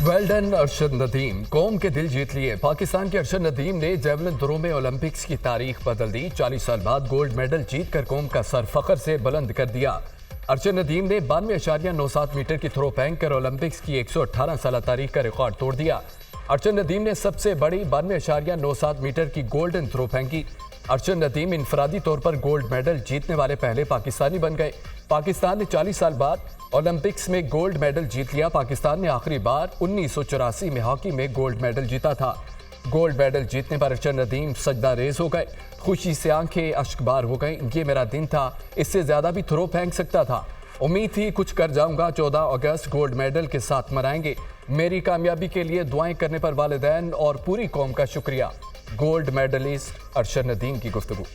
Well done Arshad Nadeem, कौम के दिल जीत लिए। पाकिस्तान के अरशद नदीम ने जेवलिन थ्रो में ओलंपिक्स की तारीख बदल दी। 40 साल बाद गोल्ड मेडल जीतकर कौम का सर फख्र से बुलंद कर दिया। अरशद नदीम ने 92.97 मीटर की थ्रो फेंक कर ओलंपिक्स की 118 साल तारीख का रिकॉर्ड तोड़ दिया। अरशद नदीम ने सबसे बड़ी 92.97 मीटर की गोल्डन थ्रो फेंकी। अरशद नदीम इंफरादी तौर पर गोल्ड मेडल जीतने वाले पहले पाकिस्तानी बन गए। पाकिस्तान ने 40 साल बाद ओलंपिक्स में गोल्ड मेडल जीत लिया। पाकिस्तान ने आखिरी बार 1984 में हॉकी में गोल्ड मेडल जीता था। गोल्ड मेडल जीतने पर अरशद नदीम सजदा रेज हो गए। खुशी से आंखें अश्कबार हो गई। ये मेरा दिन था, इससे ज्यादा भी थ्रो फेंक सकता था। उम्मीद थी कुछ कर जाऊंगा। 14 अगस्त गोल्ड मेडल के साथ मनाएंगे। मेरी कामयाबी के लिए दुआएं करने पर वालिदैन और पूरी कौम का शुक्रिया। गोल्ड मेडलिस्ट अरशद नदीम की गुफ्तगू।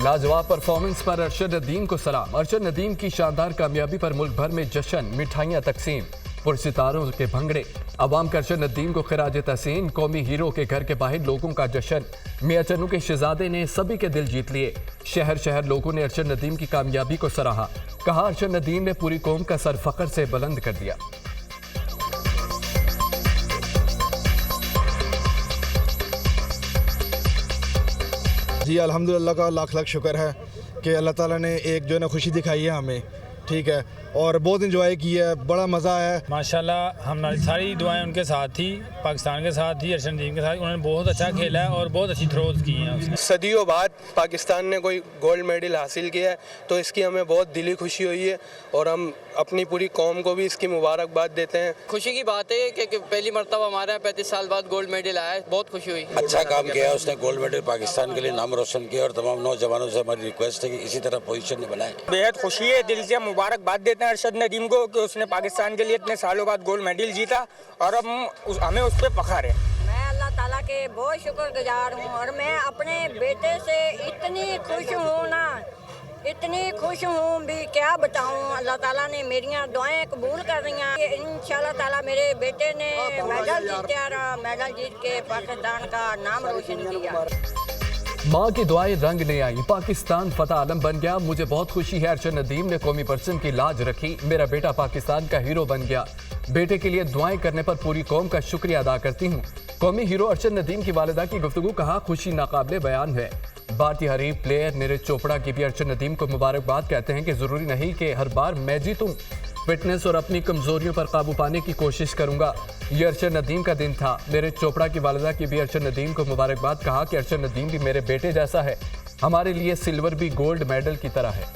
लाजवाब परफॉर्मेंस पर अरशद नदीम को सलाम। अरशद नदीम की शानदार कामयाबी पर मुल्क भर में जश्न, मिठाइयां तकसीम, पुरसितारों के भंगड़े। अवाम का अरशद नदीम को खिराज तहसीन। कौमी हीरो के घर के बाहर लोगों का जश्न। मियां चन्नू के शहजादे ने सभी के दिल जीत लिए। शहर शहर लोगों ने अरशद नदीम की कामयाबी को सराहा। कहा अरशद नदीम ने पूरी कौम का सर फख्र से बुलंद कर दिया। जी अल्हम्दुलिल्लाह का लाख लाख शुक्र है कि अल्लाह ताला ने एक जो है ना खुशी दिखाई है हमें, ठीक है, और बहुत इंजॉय किया है, बड़ा मज़ा आया है। माशाल्लाह हमारी सारी दुआएं उनके साथ थी, पाकिस्तान के साथ थी, अरशद नदीम के साथ। उन्होंने बहुत अच्छा खेला है और बहुत अच्छी थ्रोज की हैं उसने। सदियों बाद पाकिस्तान ने कोई गोल्ड मेडल हासिल किया है तो इसकी हमें बहुत दिली खुशी हुई है और हम अपनी पूरी कौम को भी इसकी मुबारकबाद देते हैं। खुशी की बात है कि पहली मरतबा हमारा 35 साल बाद गोल्ड मेडल आया है, बहुत खुशी हुई। अच्छा काम किया उसने, गोल्ड मेडल पाकिस्तान के लिए नाम रोशन किया और तमाम नौजवानों से हमारी रिक्वेस्ट है कि इसी तरह पोजीशन बनाए। बेहद खुशी है, दिल से मुबारकबाद देते हैं अरशद नदीम को कि उसने पाकिस्तान के लिए इतने सालों बाद गोल्ड मेडल जीता और अब हमें उस पर फख्र है। मैं अल्लाह ताला के बहुत शुक्रगुजार हूँ और मैं अपने बेटे से इतनी खुश हूँ ना, इतनी खुश हूँ भी क्या बताऊँ। अल्लाह ताला ने मेरियां दुआएं कबूल कर रही हैं। इंशाल्लाह ताला मेरे बेटे ने मेडल जीता रहा, मेडल जीत के पाकिस्तान का नाम रोशन किया। माँ की दुआएं रंग ले आई। पाकिस्तान फतह आलम बन गया। मुझे बहुत खुशी है। अरशद नदीम ने कौमी पर्सन की लाज रखी। मेरा बेटा पाकिस्तान का हीरो बन गया। बेटे के लिए दुआएं करने पर पूरी कौम का शुक्रिया अदा करती हूँ। कौमी हीरो अरशद नदीम की वालिदा की गुफ्तगू। कहा खुशी नाकाबिले बयान है। भारतीय हरीफ प्लेयर नीरज चोपड़ा की भी अरशद नदीम को मुबारकबाद। कहते हैं कि जरूरी नहीं कि हर बार मैं जीतूं। फिटनेस और अपनी कमजोरियों पर काबू पाने की कोशिश करूंगा। ये अरशद नदीम का दिन था। नीरज चोपड़ा की वालिदा की भी अरशद नदीम को मुबारकबाद। कहा कि अरशद नदीम भी मेरे बेटे जैसा है। हमारे लिए सिल्वर भी गोल्ड मेडल की तरह है।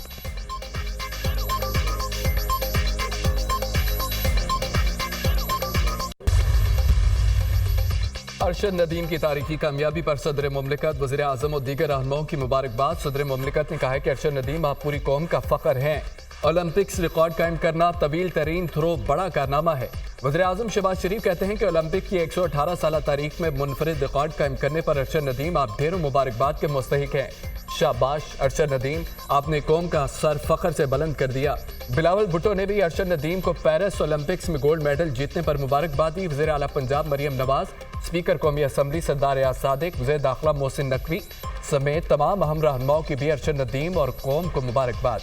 अरशद नदीम की तारीखी कामयाबी पर सदर मुमलिकत, वज़ीर आज़म और दीगर रहनुमाओं की मुबारकबाद। सदर मुमलिकत ने कहा है कि अरशद नदीम आप पूरी कौम का फ़ख्र हैं। ओलंपिक्स रिकॉर्ड कायम करना तवील तरीन थ्रो बड़ा कारनामा है। वज़ीर आज़म शहबाज शरीफ कहते हैं कि ओलंपिक की 118 साल तारीख में मुनफरिद रिकॉर्ड कायम करने पर अरशद नदीम आप ढेरों मुबारकबाद के मुस्तहिक हैं। शाबाश अरशद नदीम, आपने कौम का सर फख्र से बुलंद कर दिया। बिलावल भुट्टो ने भी अरशद नदीम को पेरिस ओलंपिक्स में गोल्ड मेडल जीतने पर मुबारकबाद दी। वज़ीर आला पंजाब मरियम नवाज, स्पीकर कौमी असम्बली सरदार रियाज सादिक, वज़ीर दाखिला मोहसिन नकवी समेत तमाम अहम रहनुमाओं की भी अरशद नदीम और कौम को मुबारकबाद।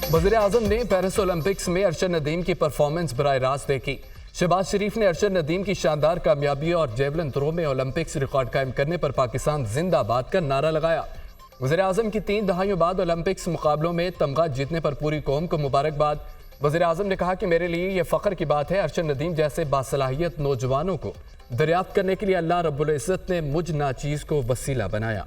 वज़ीर आज़म ने पेरिस ओलंपिक्स में अरशद नदीम की परफॉर्मेंस बराह रास्त देखी। शहबाज शरीफ ने अरशद नदीम की शानदार कामयाबी और जेवलिन थ्रो में ओलंपिक्स रिकॉर्ड कायम करने पर पाकिस्तान जिंदाबाद का नारा लगाया। वज़ीर आज़म की 3 दहाइयों बाद ओलंपिक्स मुकाबलों में तमगा जीतने पर पूरी कौम को मुबारकबाद। वज़ीर आज़म ने कहा कि मेरे लिए यह फ़ख्र की बात है, अरशद नदीम जैसे बासलाहियत नौजवानों को दरियाफ्त करने के लिए अल्लाह रब्बुल इज़्ज़त ने मुझ नाचीज़ को वसीला बनाया।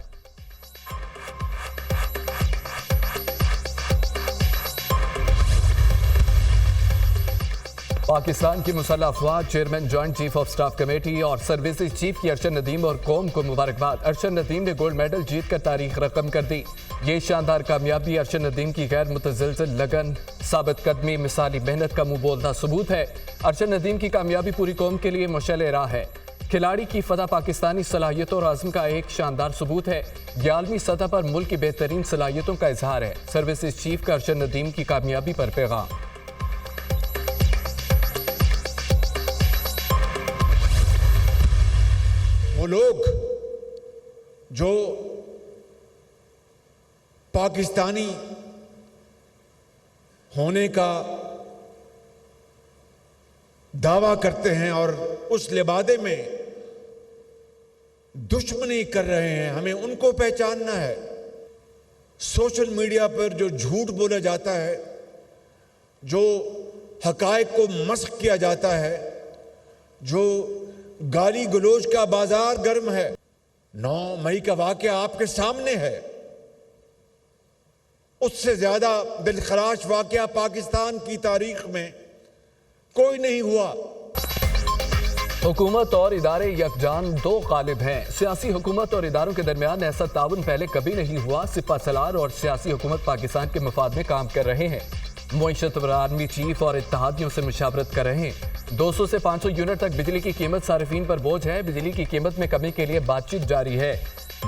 पाकिस्तान की मुसल्लह अफवाज chairman joint chief of staff committee और सर्विसेज चीफ की अरशद नदीम और कौम को मुबारकबाद। अरशद नदीम ने गोल्ड मेडल जीतकर तारीख रकम कर दी। ये शानदार कामयाबी अरशद नदीम की गैर मुतज़लज़ल लगन, साबित कदमी, मिसाली मेहनत का मुंह बोलता सबूत है। अरशद नदीम की कामयाबी पूरी कौम के लिए मशाल राह है। खिलाड़ी की फतह पाकिस्तानी सलाहियतों और आज़म का एक शानदार सबूत है। ये आलमी सतह पर मुल्क की बेहतरीन सलाहियतों का इजहार है। सर्विसेज चीफ का अरशद नदीम की कामयाबी पर पैगाम। वो लोग जो पाकिस्तानी होने का दावा करते हैं और उस लिबादे में दुश्मनी कर रहे हैं, हमें उनको पहचानना है। सोशल मीडिया पर जो झूठ बोला जाता है, जो हकायक को मस्ख किया जाता है, जो गाली गलोच का बाजार गर्म है, 9 मई का वाकया आपके सामने है। उससे ज्यादा दिलखराश वाकया पाकिस्तान की तारीख में कोई नहीं हुआ। हुकूमत और इदारे यकजान दो गालिब हैं। सियासी हुकूमत और इदारों के दरमियान ऐसा ताउन पहले कभी नहीं हुआ। सिपा सलार और सियासी हुकूमत पाकिस्तान के मफाद में काम कर रहे हैं। मुईशत व आर्मी चीफ और इत्तेहादियों से मुशावरत कर रहे हैं। 200 से 500 यूनिट तक बिजली की कीमत सार्फिन पर बोझ है। बिजली की कीमत में कमी के लिए बातचीत जारी है।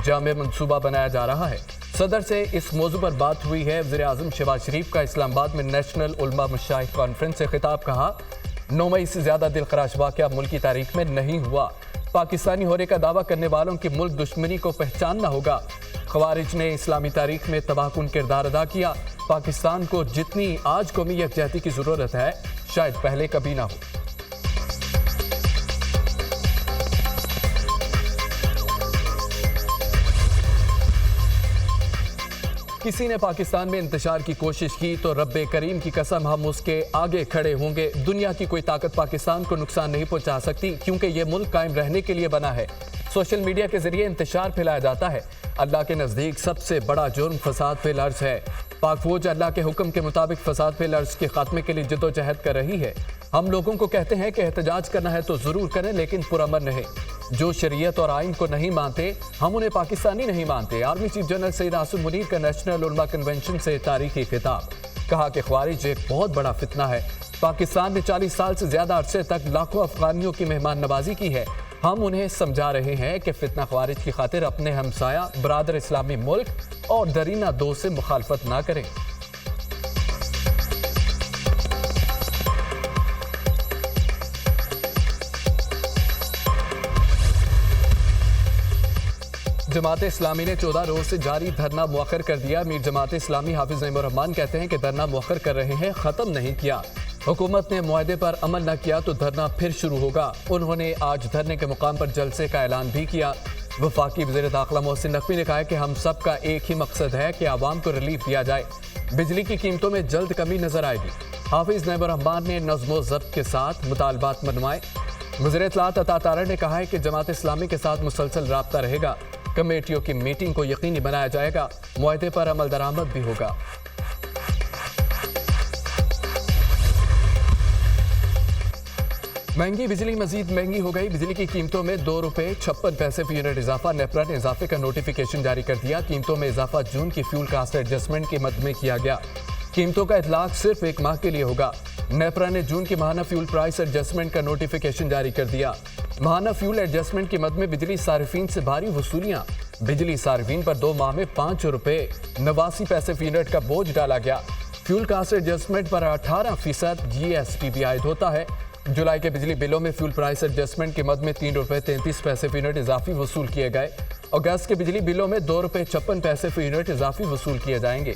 जामे मंसूबा बनाया जा रहा है। सदर से इस मौजू पर बात हुई है। वज़ीर-ए-आज़म शहबाज शरीफ का इस्लामाबाद में नेशनल उलमा मशाइख कॉन्फ्रेंस से खिताब। कहा, 9 मई से ज्यादा दिलखराश वाकया मुल्क की तारीख में नहीं हुआ। पाकिस्तानी होने का दावा करने वालों की मुल्क दुश्मनी को पहचानना होगा। खवारिज ने इस्लामी तारीख में तबाहकुन किरदार अदा किया। पाकिस्तान को जितनी आज कौमी यकजहती की जरूरत है, शायद पहले कभी ना हो। किसी ने पाकिस्तान में इंतशार की कोशिश की तो रब्बे करीम की कसम हम उसके आगे खड़े होंगे। दुनिया की कोई ताकत पाकिस्तान को नुकसान नहीं पहुंचा सकती, क्योंकि ये मुल्क कायम रहने के लिए बना है। सोशल मीडिया के जरिए इंतशार फैलाया जाता है। अल्लाह के नज़दीक सबसे बड़ा जुर्म फसाद फिल अर्ज़ है। पाक फौज अल्लाह के हुक्म के मुताबिक फसाद फिल अर्ज़ के खात्मे के लिए जद्दोजहद कर रही है। हम लोगों को कहते हैं कि एहतजाज करना है तो ज़रूर करें, लेकिन पुरअमन रहें। जो शरीयत और आइन को नहीं मानते, हम उन्हें पाकिस्तानी नहीं मानते। Army chief general Syed Asim Munir का नेशनल उलमा कन्वेंशन से तारीखी खिताब। कहा कि ख्वारिज एक बहुत बड़ा फितना है। पाकिस्तान ने 40 साल से ज्यादा अरसे तक लाखों अफगानियों की मेहमान नवाजी की है। हम उन्हें समझा रहे हैं कि फितना ख्वारिज की खातिर अपने हमसाया बरादर इस्लामी मुल्क और दरीना दोस्त से मुखालफत ना करें। जमात इस्लामी ने 14 रोज से जारी धरना मुअख्खर कर दिया। मीर जमात इस्लामी हाफिज नईमुर रहमान कहते हैं कि धरना मुअख्खर कर रहे हैं, खत्म नहीं किया। हुकूमत ने मुआहदे पर अमल न किया तो धरना फिर शुरू होगा। उन्होंने आज धरने के मुकाम पर जलसे का ऐलान भी किया। वफाकी वज़ीर दाखिला मोहसिन नकवी ने कहा है कि हम सब का एक ही मकसद है कि आवाम को रिलीफ दिया जाए। बिजली की कीमतों में जल्द कमी नजर आएगी। हाफिज नईमुर रहमान ने नज़्म ज़ब्त के साथ मुतालबात मनवाए। वज़ीर इत्तलात अता तारड़ ने कहा है कि जमात इस्लामी के साथ मुसलसल राब्ता रहेगा। कमेटियों की मीटिंग को यकीनी बनाया जाएगा। मुआहदे पर अमल दरामद भी होगा। महंगी बिजली मजीद महंगी हो गई। बिजली की कीमतों में ₹2.56 फी यूनिट इजाफा। नेपरा ने इजाफे का नोटिफिकेशन जारी कर दिया। कीमतों में इजाफा जून की फ्यूल कास्ट एडजस्टमेंट की मद में किया गया। कीमतों का इतलाक सिर्फ 1 माह के लिए होगा। नेपरा ने जून की माहाना फ्यूल प्राइस एडजस्टमेंट का नोटिफिकेशन जारी कर दिया। माहाना फ्यूल एडजस्टमेंट की मद में बिजली सारिफीन से भारी वसूलियां। बिजली सारिफीन पर 2 माह में ₹5.89 फी यूनिट का बोझ डाला गया। फ्यूल कास्ट एडजस्टमेंट पर 18% GST भी आयद होता है। जुलाई के बिजली बिलों में फ्यूल प्राइस एडजस्टमेंट की मद में ₹3.33 फी यूनिट इजाफी वसूल किए गए। अगस्त के बिजली बिलों में ₹2.56 फी यूनिट इजाफी वसूल किए जाएंगे।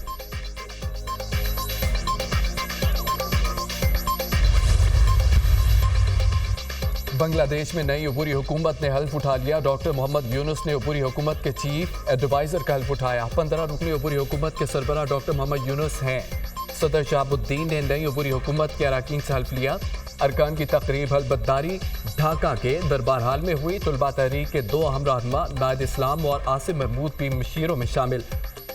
बांग्लादेश में नई अबूरी हुकूमत ने हल्फ उठा लिया। डॉक्टर मोहम्मद यूनुस ने अबूरी हुकूमत के चीफ एडवाइजर का हल्फ उठाया। 15 रुकनी अबूरी हुकूमत के सरबराह डॉक्टर मोहम्मद यूनुस हैं। सदर शहाबुद्दीन ने नई अबूरी हुकूमत के अरकान से हल्फ लिया। अरकान की तकरीब हलबतदारी ढाका के दरबार हाल में हुई। तुलबा तहरीक के 2 अहम रहनुमा नायद इस्लाम और आसिम महमूद भी मशीरों में शामिल।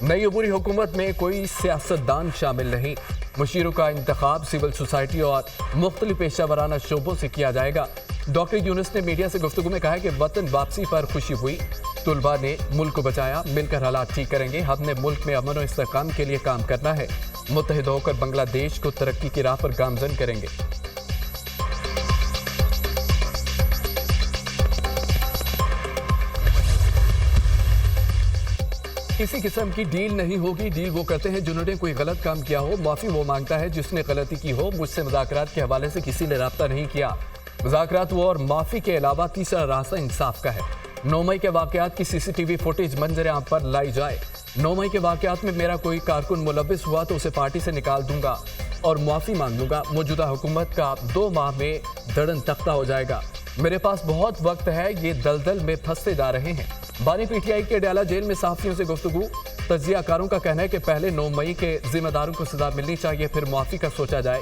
नई अबूरी हुकूमत में कोई सियासतदान शामिल नहीं। मशीरों का इंतखाब सिविल सोसाइटी और मुख्तलिफ पेशा वराना शोबों से किया जाएगा। डॉक्टर यूनुस ने मीडिया से गुफ्तगू में कहा कि वतन वापसी पर खुशी हुई। तुलबा ने मुल्क को बचाया, मिलकर हालात ठीक करेंगे। हमने मुल्क में अमन और इस्तेहकाम के लिए काम करना है। मुत्तहिद होकर बांग्लादेश को तरक्की की राह पर गामजन करेंगे। किसी किस्म की डील नहीं होगी। डील वो करते हैं जिन्होंने कोई गलत काम किया हो। माफी वो मांगता है जिसने गलती की हो। मुझसे मुज़ाकरात के हवाले से किसी ने राब्ता नहीं किया। मुज़ाकरात वो और माफी के अलावा तीसरा रास्ता इंसाफ का है। 9 मई के वाकयात की CCTV फुटेज मंजर आम पर लाई जाए। 9 मई के वाकयात में मेरा कोई कारकुन मुलविस हुआ तो उसे पार्टी से निकाल दूंगा और मुआफ़ी मांग लूंगा। मौजूदा हुकूमत का 2 माह में धड़न तख्ता हो जाएगा। मेरे पास बहुत वक्त है, ये दलदल में फंसते जा रहे हैं। बानी पीटीआई के अडयाला जेल में सहाफ़ियों से गुफ्तगू। तज्जियाकारों का कहना है कि पहले 9 मई के जिम्मेदारों को सजा मिलनी चाहिए, फिर मुआफ़ी का सोचा जाए।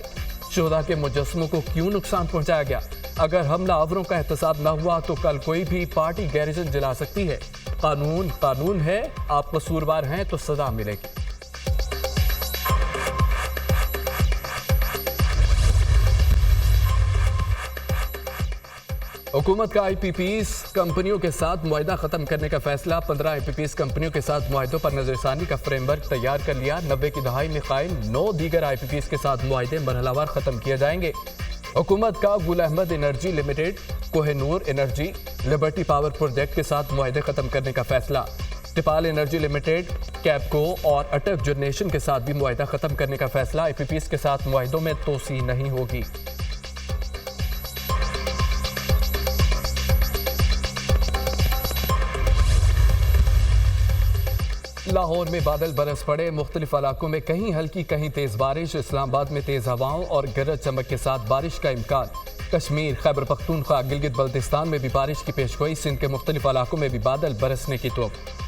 शुहदा के मुजस्समों को क्यों नुकसान पहुंचाया गया? अगर हमला आवरों का एहतसाब न हुआ तो कल कोई भी पार्टी गैरिजन जला सकती है। कानून कानून है, आप कसूरवार हैं तो सजा मिलेगी। हुकूमत का IPPs कंपनियों के साथ मुआहिदा खत्म करने का फैसला। 15 IPPs कंपनियों के साथ मुआहिदों पर नजरसानी का फ्रेमवर्क तैयार कर लिया। 90 की दहाई में कायम 9 दीगर IPPs के साथ मुआहिदे मरहलावार खत्म किए जाएंगे। हुकूमत का Gul Ahmed Energy Limited, Kohinoor Energy, Liberty Power project के साथ मुआहिदे खत्म करने का फैसला। टिपाल एनर्जी लिमिटेड, कैपको और अटक जनरेशन के साथ भी मुआहिदा खत्म करने का फैसला। IPPs के साथ मुआहिदों में तोसी नहीं होगी। लाहौर में बादल बरस पड़े। मुख्तलिफ इलाकों में कहीं हल्की कहीं तेज बारिश। इस्लामाबाद में तेज हवाओं और गरज चमक के साथ बारिश का इम्कान। कश्मीर, खैबर पख्तूनख्वा, गिलगित बल्तिस्तान में भी बारिश की पेशगोई। सिंध के मुख्तलिफ इलाकों में भी बादल बरसने की तौक़्क़ी।